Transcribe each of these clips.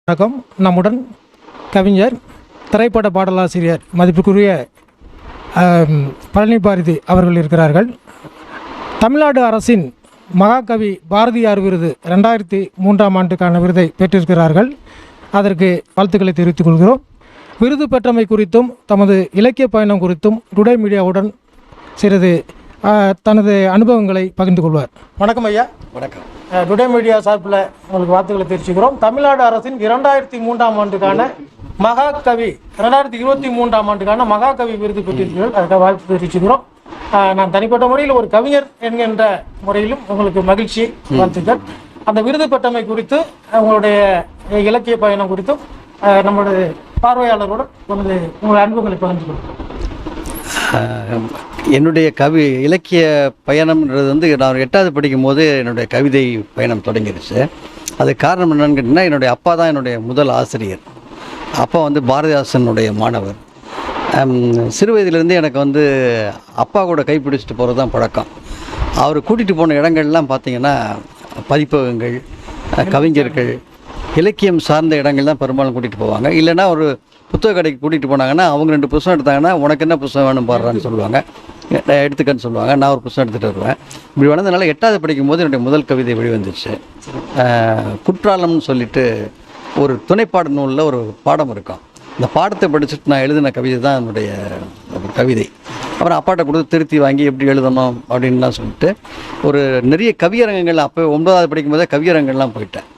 வணக்கம். நம்முடன் கவிஞர், திரைப்பட பாடலாசிரியர் மதிப்புக்குரிய பழனி பாரதி அவர்கள் இருக்கிறார்கள். தமிழ்நாடு அரசின் மகாகவி பாரதியார் விருது 2003ஆம் ஆண்டுக்கான விருதை பெற்றிருக்கிறார்கள். அதற்கு வாழ்த்துக்களை தெரிவித்துக் கொள்கிறோம். விருது பெற்றமை குறித்தும் தமது இலக்கிய பயணம் குறித்தும் டுடே மீடியாவுடன் சிறிது தனது அனுபவங்களை பகிர்ந்து கொள்வார். வணக்கம் ஐயா. வணக்கம். டுடே மீடியா சார்பில் உங்களுக்கு வாழ்த்துக்களை தெரிவிச்சுக்கிறோம். தமிழ்நாடு அரசின் 2003ஆம் ஆண்டுக்கான மகாகவி 2023ஆம் ஆண்டுக்கான மகாகவி விருது பெற்றிருக்கிறீர்கள். அதுக்காக வாழ்த்து தெரிவிச்சுக்கிறோம். நான் தனிப்பட்ட முறையில் ஒரு கவிஞர் என்கின்ற முறையிலும் உங்களுக்கு மகிழ்ச்சி, வாழ்த்துக்கள். அந்த விருது பெற்றமை குறித்து உங்களுடைய இலக்கிய பயணம் குறித்தும் நம்மளுடைய பார்வையாளரோடு உங்களுடைய அனுபவங்களை பகிர்ந்து கொள்கிறோம். என்னுடைய இலக்கிய பயணம்ன்றது வந்து நான் 8வது படிக்கும் போது என்னுடைய கவிதை பயணம் தொடங்கிடுச்சு. அது காரணம் என்னன்னு கேட்டிங்கன்னா, என்னுடைய அப்பா தான் என்னுடைய முதல் ஆசிரியர். அப்பா வந்து பாரதிதாசனுடைய மாணவர். சிறு வயதிலேருந்து எனக்கு வந்து அப்பா கூட கைப்பிடிச்சிட்டு போகிறது தான் பழக்கம். அவர் கூட்டிகிட்டு போன இடங்கள்லாம் பார்த்திங்கன்னா பதிப்பகங்கள், கவிஞர்கள், இலக்கியம் சார்ந்த இடங்கள் தான் பெரும்பாலும் கூட்டிகிட்டு போவாங்க. இல்லைன்னா ஒரு புத்தக கடைக்கு கூட்டிகிட்டு போனாங்கன்னா அவங்க 2 புத்தகம் எடுத்தாங்கன்னா உனக்கு என்ன புத்தகம் வேணும் பாடுறான்னு சொல்லுவாங்க, எடுத்துக்கன்னு சொல்லுவாங்க. நான் ஒரு புத்தகம் எடுத்துகிட்டு வருவேன். இப்படி வளர்ந்ததுனால 8வது படிக்கும் போது என்னுடைய முதல் கவிதை வெளிவந்துச்சு. குற்றாலம்னு சொல்லிட்டு ஒரு துணைப்பாட நூலில் ஒரு பாடம் இருக்கும். இந்த பாடத்தை படிச்சுட்டு நான் எழுதின கவிதை தான் என்னுடைய கவிதை. அப்புறம் அப்பாட்ட கொடுத்து திருத்தி வாங்கி எப்படி எழுதணும் அப்படின்லாம் சொல்லிட்டு ஒரு நிறைய கவியரங்கங்கள் அப்போ 9வது படிக்கும் போதே கவியரங்கள்லாம் போயிட்டேன்.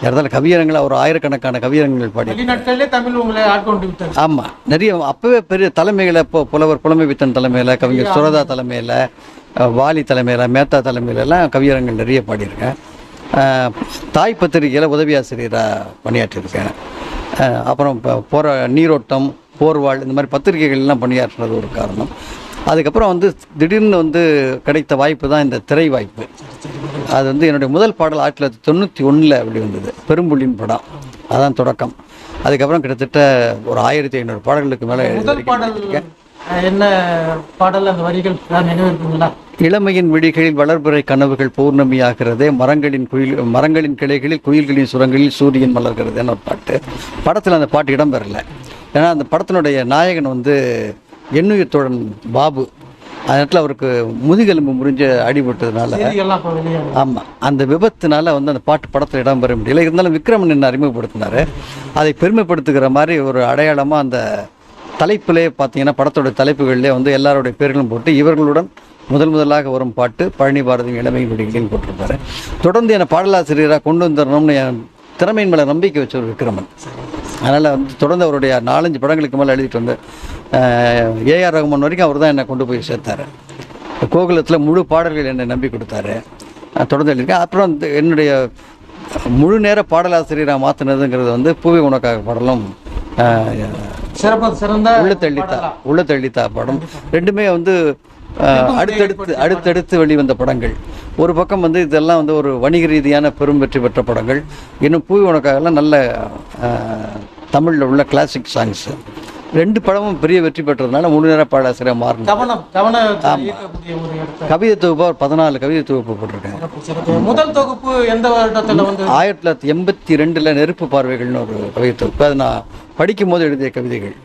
இடத்துல கவியரங்களை ஒரு ஆயிரக்கணக்கான கவியரங்கள் பாடி தமிழ் உங்களை ஆட்கொண்டு விட்டார். ஆமாம், நிறைய அப்போவே பெரிய தலைமைகளை, இப்போ புலமை வித்தன் தலைமையில், கவிஞர் சுரதா தலைமையில், வாலி தலைமையில், மேத்தா தலைமையிலலாம் கவியரங்கள் நிறைய பாடியிருக்கேன். தாய் பத்திரிகையில் உதவி ஆசிரியராக பணியாற்றியிருக்கேன். அப்புறம் இப்போ நீரோட்டம், போர்வாள், இந்த மாதிரி பத்திரிகைகள்லாம் பணியாற்றுறது ஒரு காரணம். அதுக்கப்புறம் வந்து திடீர்னு வந்து கிடைத்த வாய்ப்பு தான் இந்த திரை வாய்ப்பு. அது வந்து என்னுடைய முதல் பாடல் 1991 அப்படி வந்தது, பெரும்புள்ளின் படம். அதான் தொடக்கம். அதுக்கப்புறம் கிட்டத்தட்ட ஒரு 1500 பாடல்களுக்கு மேலே எழுதியிருக்கேன். என்ன பாடல், அந்த வரிகள் நினைவிருக்குங்களா? இளமையின் விழிகளில் வளர்பிறை கனவுகள் பௌர்ணமியாகிறதே, மரங்களின் கிளைகளில் குயில்களின் சுரங்களில் சூரியன் மலர்கிறதுன்னு ஒரு பாட்டு. படத்தில் அந்த பாட்டு இடம்பெறலை. ஏன்னா அந்த படத்தினுடைய நாயகன் வந்து எண்ணுயிர் தோழன் பாபு. அந்த நேரத்தில் அவருக்கு முதுகெலும்பு முறிஞ்ச அடிபட்டதுனால, ஆமாம், அந்த விபத்துனால வந்து அந்த பாட்டு படத்தில் இடம்பெற முடியல. இருந்தாலும் விக்ரமன் என்ன அறிமுகப்படுத்தினார். அதை பெருமைப்படுத்துகிற மாதிரி ஒரு அடையாளமாக அந்த தலைப்பிலே பார்த்தீங்கன்னா, படத்தோட தலைப்புகளிலே வந்து எல்லாருடைய பேர்களும் போட்டு இவர்களுடன் முதலாக வரும் பாட்டு பழனி பாரதி இளமை விடிகளில் போட்டிருப்பாரு. தொடர்ந்து என்னை பாடலாசிரியராக கொண்டு வந்துடணும்னு என் திறமையின் மேலே நம்பிக்கை வச்ச ஒரு விக்ரமன். அதனால் வந்து தொடர்ந்து அவருடைய 4-5 படங்களுக்கு மேலே எழுதிட்டு வந்து ஏஆர் ரகுமான் வரைக்கும் அவர் தான் என்னை கொண்டு போய் சேர்த்தார். கோகுலத்தில் முழு பாடல்கள் என்னை நம்பி கொடுத்தாரு. தொடர்ந்து எழுதியிருக்கேன். அப்புறம் என்னுடைய முழு நேர பாடலாசிரியராக மாற்றினதுங்கிறது வந்து பூவே உனக்காக பாடலும், உள்ளத்தள்ளித்தா படம், ரெண்டுமே வந்து அடுத்தடுத்து வெளிவந்த படங்கள். ஒரு பக்கம் வந்து இதெல்லாம் வந்து ஒரு வணிக ரீதியான பெரும் வெற்றி பெற்ற படங்கள். இன்னும் பூவி உனக்காகலாம் நல்ல தமிழில் உள்ள கிளாசிக் சாங்ஸ். 2 படமும் பெரிய வெற்றி பெற்றதுனால முழு நேர பாடலாசிரியர் மாறினேன். கவிதை தொகுப்பாக ஒரு 14 கவிதை தொகுப்பு போட்டிருக்கேன். முதல் தொகுப்பு எந்த வருடத்தில் வந்து? 1982 நெருப்பு பார்வைகள்னு ஒரு கவிதை தொகுப்பு. அது நான் படிக்கும் போது எழுதிய கவிதைகள்.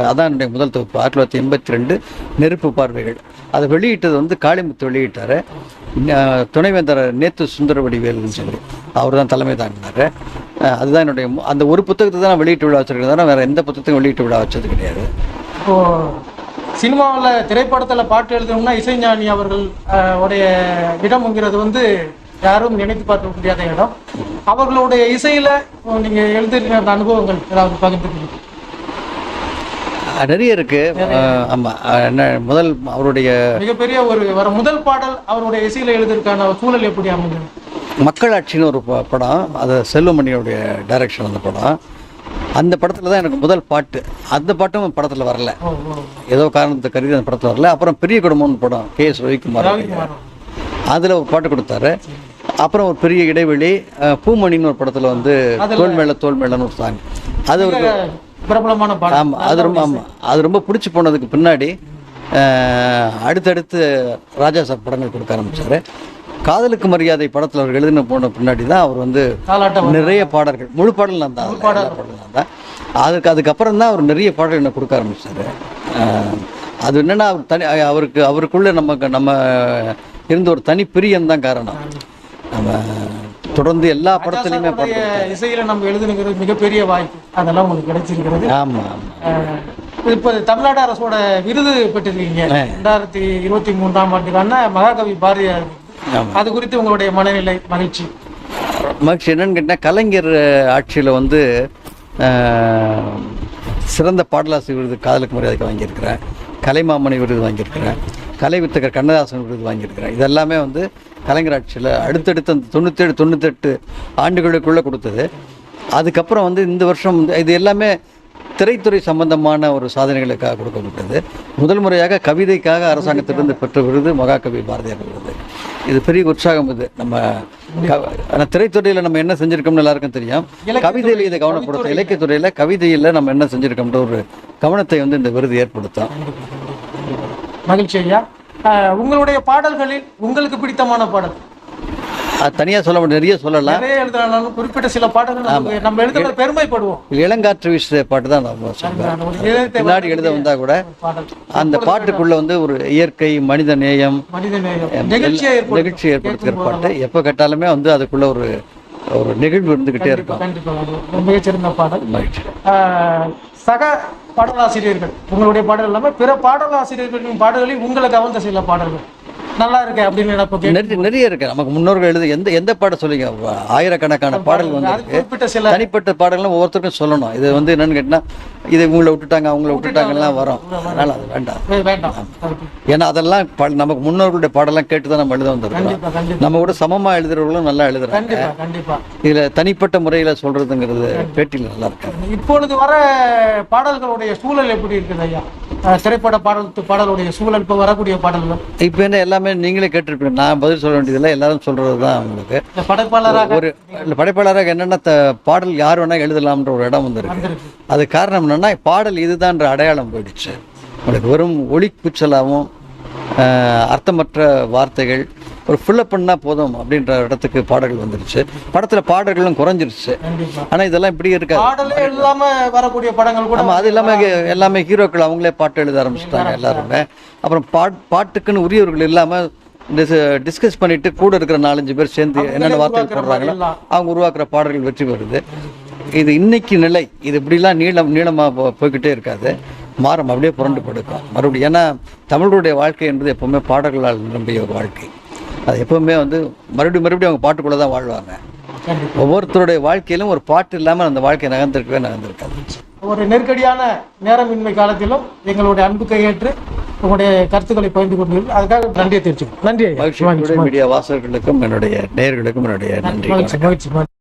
அதான் என்னுடைய முதல் தொகுப்பு. 1982 நெருப்பு பார்வைகள். அதை வெளியிட்டது வந்து காளிமுத்து வெளியிட்டார். துணைவேந்தர் நேத்து சுந்தரவடிவேல்னு சொல்லி அவர் தான் தலைமை தாங்கினார். அதுதான் என்னுடைய அந்த ஒரு புத்தகத்தை தான் நான் வெளியீட்டு விழா வச்சிருக்கிறேன். வேறு எந்த புத்தகத்தையும் வெளியீட்டு விழா வச்சது கிடையாது. சினிமாவில், திரைப்படத்தில் பாட்டு எழுதணும்னா இசைஞானி அவர்கள் உடைய இடம்ங்கிறது வந்து யாரும் நினைத்து பார்க்க முடியாத இடம். அவர்களுடைய இசையில் நீங்கள் எழுதிருக்கிற அந்த அனுபவங்கள் ஏதாவது பகிர்ந்துக்கணும்? நிறைய இருக்கு. ஆமாம், என்ன முதல் அவருடைய மிகப்பெரிய ஒரு முதல் பாடல் அவருடைய இசையில் எழுதிருக்கான சூழல் எப்படி அமைஞ்சது? மக்களாட்சின்னு ஒரு படம், அது செல்வமணியோடைய டைரக்ஷன். அந்த படம், அந்த படத்தில் தான் எனக்கு முதல் பாட்டு. அந்த பாட்டும் படத்தில் வரல, ஏதோ காரணத்தை கருதி அந்த படத்தில் வரல. அப்புறம் பெரிய குடும்பம்னு படம், KS ரவிக்குமார், அதில் ஒரு பாட்டு கொடுத்தாரு. அப்புறம் ஒரு பெரிய இடைவெளி, பூமணின்னு ஒரு படத்தில் வந்து தோல் மேலன்னு ஒரு சாங். அது ஒரு பிரபலமான பாடம். ஆமாம், அது ரொம்ப பிடிச்சி போனதுக்கு பின்னாடி அடுத்தடுத்து ராஜா சார் படங்கள் கொடுக்க ஆரம்பித்தார். காதலுக்கு மரியாதை படத்தில் அவர் எழுதின போன பின்னாடி தான் அவர் வந்து தாலாட்டம் நிறைய பாடல்கள் முழு பாடல் நான் தான் அதுக்கப்புறம் தான் அவர் நிறைய பாடல்கள் என்ன கொடுக்க ஆரம்பிச்சார். அது என்னென்னா அவர் அவருக்குள்ளே நம்ம இருந்த ஒரு தனி பிரியம் தான் காரணம். நம்ம தொடர்ந்து எல்லா படத்துலையுமே இசையில் நம்ம எழுதுனுங்கிறது மிகப்பெரிய வாய்ப்பு, அதெல்லாம் உங்களுக்கு கிடைச்சிருக்கிறது. ஆமாம் ஆமாம். இப்போ தமிழ்நாடு அரசோட விருது பெற்றிருக்கீங்க 2023ஆம் ஆண்டுக்கான மகாகவி பாரதியார். அது குறித்து உங்களுடைய மனநிலை? மகிழ்ச்சி என்னன்னு கேட்டால், கலைஞர் ஆட்சியில் வந்து சிறந்த பாடலாசிரியர் விருது காதலுக்கு மரியாதைக்கு வாங்கியிருக்கிறேன், கலைமாமணி விருது வாங்கியிருக்கிறேன், கலை வித்தகர் கண்ணதாசன் விருது வாங்கியிருக்கிறேன். இதெல்லாமே வந்து கலைஞர் ஆட்சியில் அடுத்தடுத்து அந்த 97-98 ஆண்டுகளுக்குள்ளே கொடுத்தது. அதுக்கப்புறம் வந்து இந்த வருஷம் இது எல்லாமே திரைத்துறை சம்பந்தமான ஒரு சாதனைகளுக்காக கொடுக்கப்பட்டது. முதல் முறையாக கவிதைக்காக அரசாங்கத்திலிருந்து பெற்ற விருது மகாகவி பாரதியார் விருது. இது பெரிய உற்சாகம். இது நம்ம திரைத்துறையில் நம்ம என்ன செஞ்சுருக்கோம்னு எல்லாருக்கும் தெரியும். கவிதையில் இதை கவனப்படுத்தும், இலக்கியத்துறையில் கவிதையில் நம்ம என்ன செஞ்சுருக்கோம்ன்ற ஒரு கவனத்தை வந்து இந்த விருது ஏற்படுத்தும். மகிழ்ச்சி ஐயா. உங்களுடைய பாடல்களில் உங்களுக்கு பிடித்தமான பாடல்? தனியாக சொல்ல முடியும், நிறைய சொல்லலாம். குறிப்பிட்ட சில பாடல்கள் நம்ம எழுத பெருமைப்படுவோம். இளங்காற்று வீசுற பாட்டு தான் நம்ம சொல்றோம். பின்னாடி எழுத வந்தா கூட அந்த பாட்டுக்குள்ள வந்து ஒரு இயற்கை, மனித நேயம், நெகிழ்ச்சி ஏற்படுத்துகிற பாட்டு. எப்போ கேட்டாலுமே வந்து அதுக்குள்ள ஒரு நிகழ்வு இருந்துகிட்டே இருக்கும். மிகச்சிறந்த பாடல். சக பாடலாசிரியர்கள், உங்களுடைய பாடல் இல்லாமல் பிற பாடலாசிரியர்களின் பாடல்களில் உங்களை கவர்ந்த சில பாடல்கள் நல்லா இருக்கு அப்படின்னு நினைப்போம். நிறைய இருக்கு. நமக்கு முன்னோர்கள் எழுத எந்த பாடம் சொல்லிங்க, ஆயிரக்கணக்கான பாடல் வந்து தனிப்பட்ட பாடல்களும் ஒவ்வொருத்தருக்கும் சொல்லணும். இது வந்து என்னன்னு கேட்டா, இது இவங்களை விட்டுட்டாங்க அவங்கள விட்டுட்டாங்கலாம் வரும். அதனால அது வேண்டாம். ஏன்னா அதெல்லாம் நமக்கு முன்னோர்களுடைய பாடலாம் கேட்டு தான் நம்ம எழுத வந்திருக்கோம். நம்ம கூட சமமா எழுதுறவர்களும் நல்லா எழுதுறாங்க. இதுல தனிப்பட்ட முறையில சொல்றதுங்கிறது பேட்டியில் நல்லா இருக்கு. இப்பொழுது வர பாடல்களுடைய சூழல் எப்படி இருக்குது ஐயா? திரைப்பட பாடலுடைய சூழல், இப்போ வரக்கூடிய பாடல்கள் இப்போ என்ன எல்லாமே நீங்களே கேட்டிருப்பீங்க. நான் பதில் சொல்ல வேண்டியதில்லை, எல்லாரும் சொல்றது தான். உங்களுக்கு படைப்பாளராக என்னென்ன பாடல் யார் வேணா எழுதலாம்ன்ற ஒரு இடம் வந்துருக்கு. அது காரணம் என்னன்னா, பாடல் இதுதான்ற அடையாளம் போயிடுச்சு. உங்களுக்கு வெறும் ஒளி கூச்சலாகவும் அர்த்தமற்ற வார்த்தைகள் ஒரு ஃபில்லப் பண்ணால் போதும் அப்படின்ற இடத்துக்கு பாடல்கள் வந்துருச்சு. படத்தில் பாடல்களும் குறைஞ்சிருச்சு. ஆனால் இதெல்லாம் இப்படி இருக்காது. வரக்கூடிய படங்கள் கூட அது இல்லாமல் எல்லாமே ஹீரோக்கள் அவங்களே பாட்டு எழுத ஆரம்பிச்சிட்டாங்க எல்லாருமே. அப்புறம் பாட்டுக்குன்னு உரியவர்கள் இல்லாமல் டிஸ்கஸ் பண்ணிட்டு கூட இருக்கிற 4-5 பேர் சேர்ந்து என்னென்ன வார்த்தைகள் போடுறாங்களோ அவங்க உருவாக்குற பாடல்கள் வெற்றி வருது. இது இன்னைக்கு நிலை. இது இப்படிலாம் நீளமாக போய்கிட்டே இருக்காது, மாறும், அப்படியே புரண்டு படுக்கும் மறுபடியும். ஏன்னா தமிழருடைய வாழ்க்கை என்பது எப்பவுமே பாடல்களால் நிரம்பிய ஒரு வாழ்க்கை. அது எப்பவுமே வந்து மறுபடியும் அவங்க பாட்டுக்குள்ளே தான் வாழ்வாங்க. ஒவ்வொருத்தருடைய வாழ்க்கையிலும் ஒரு பாட்டு இல்லாமல் அந்த வாழ்க்கை நகர்ந்திருக்காது. ஒரு நெருக்கடியான நேரமின்மை காலத்திலும் எங்களுடைய அன்புக்கு ஏற்று உங்களுடைய கருத்துக்களை பகிர்ந்து கொண்டீர்கள். அதுக்காக நன்றியை தெரிவிச்சுக்கோங்க. நன்றி. மீடியா வாசகர்களுக்கும் என்னுடைய நேயர்களுக்கும் என்னுடைய நன்றி.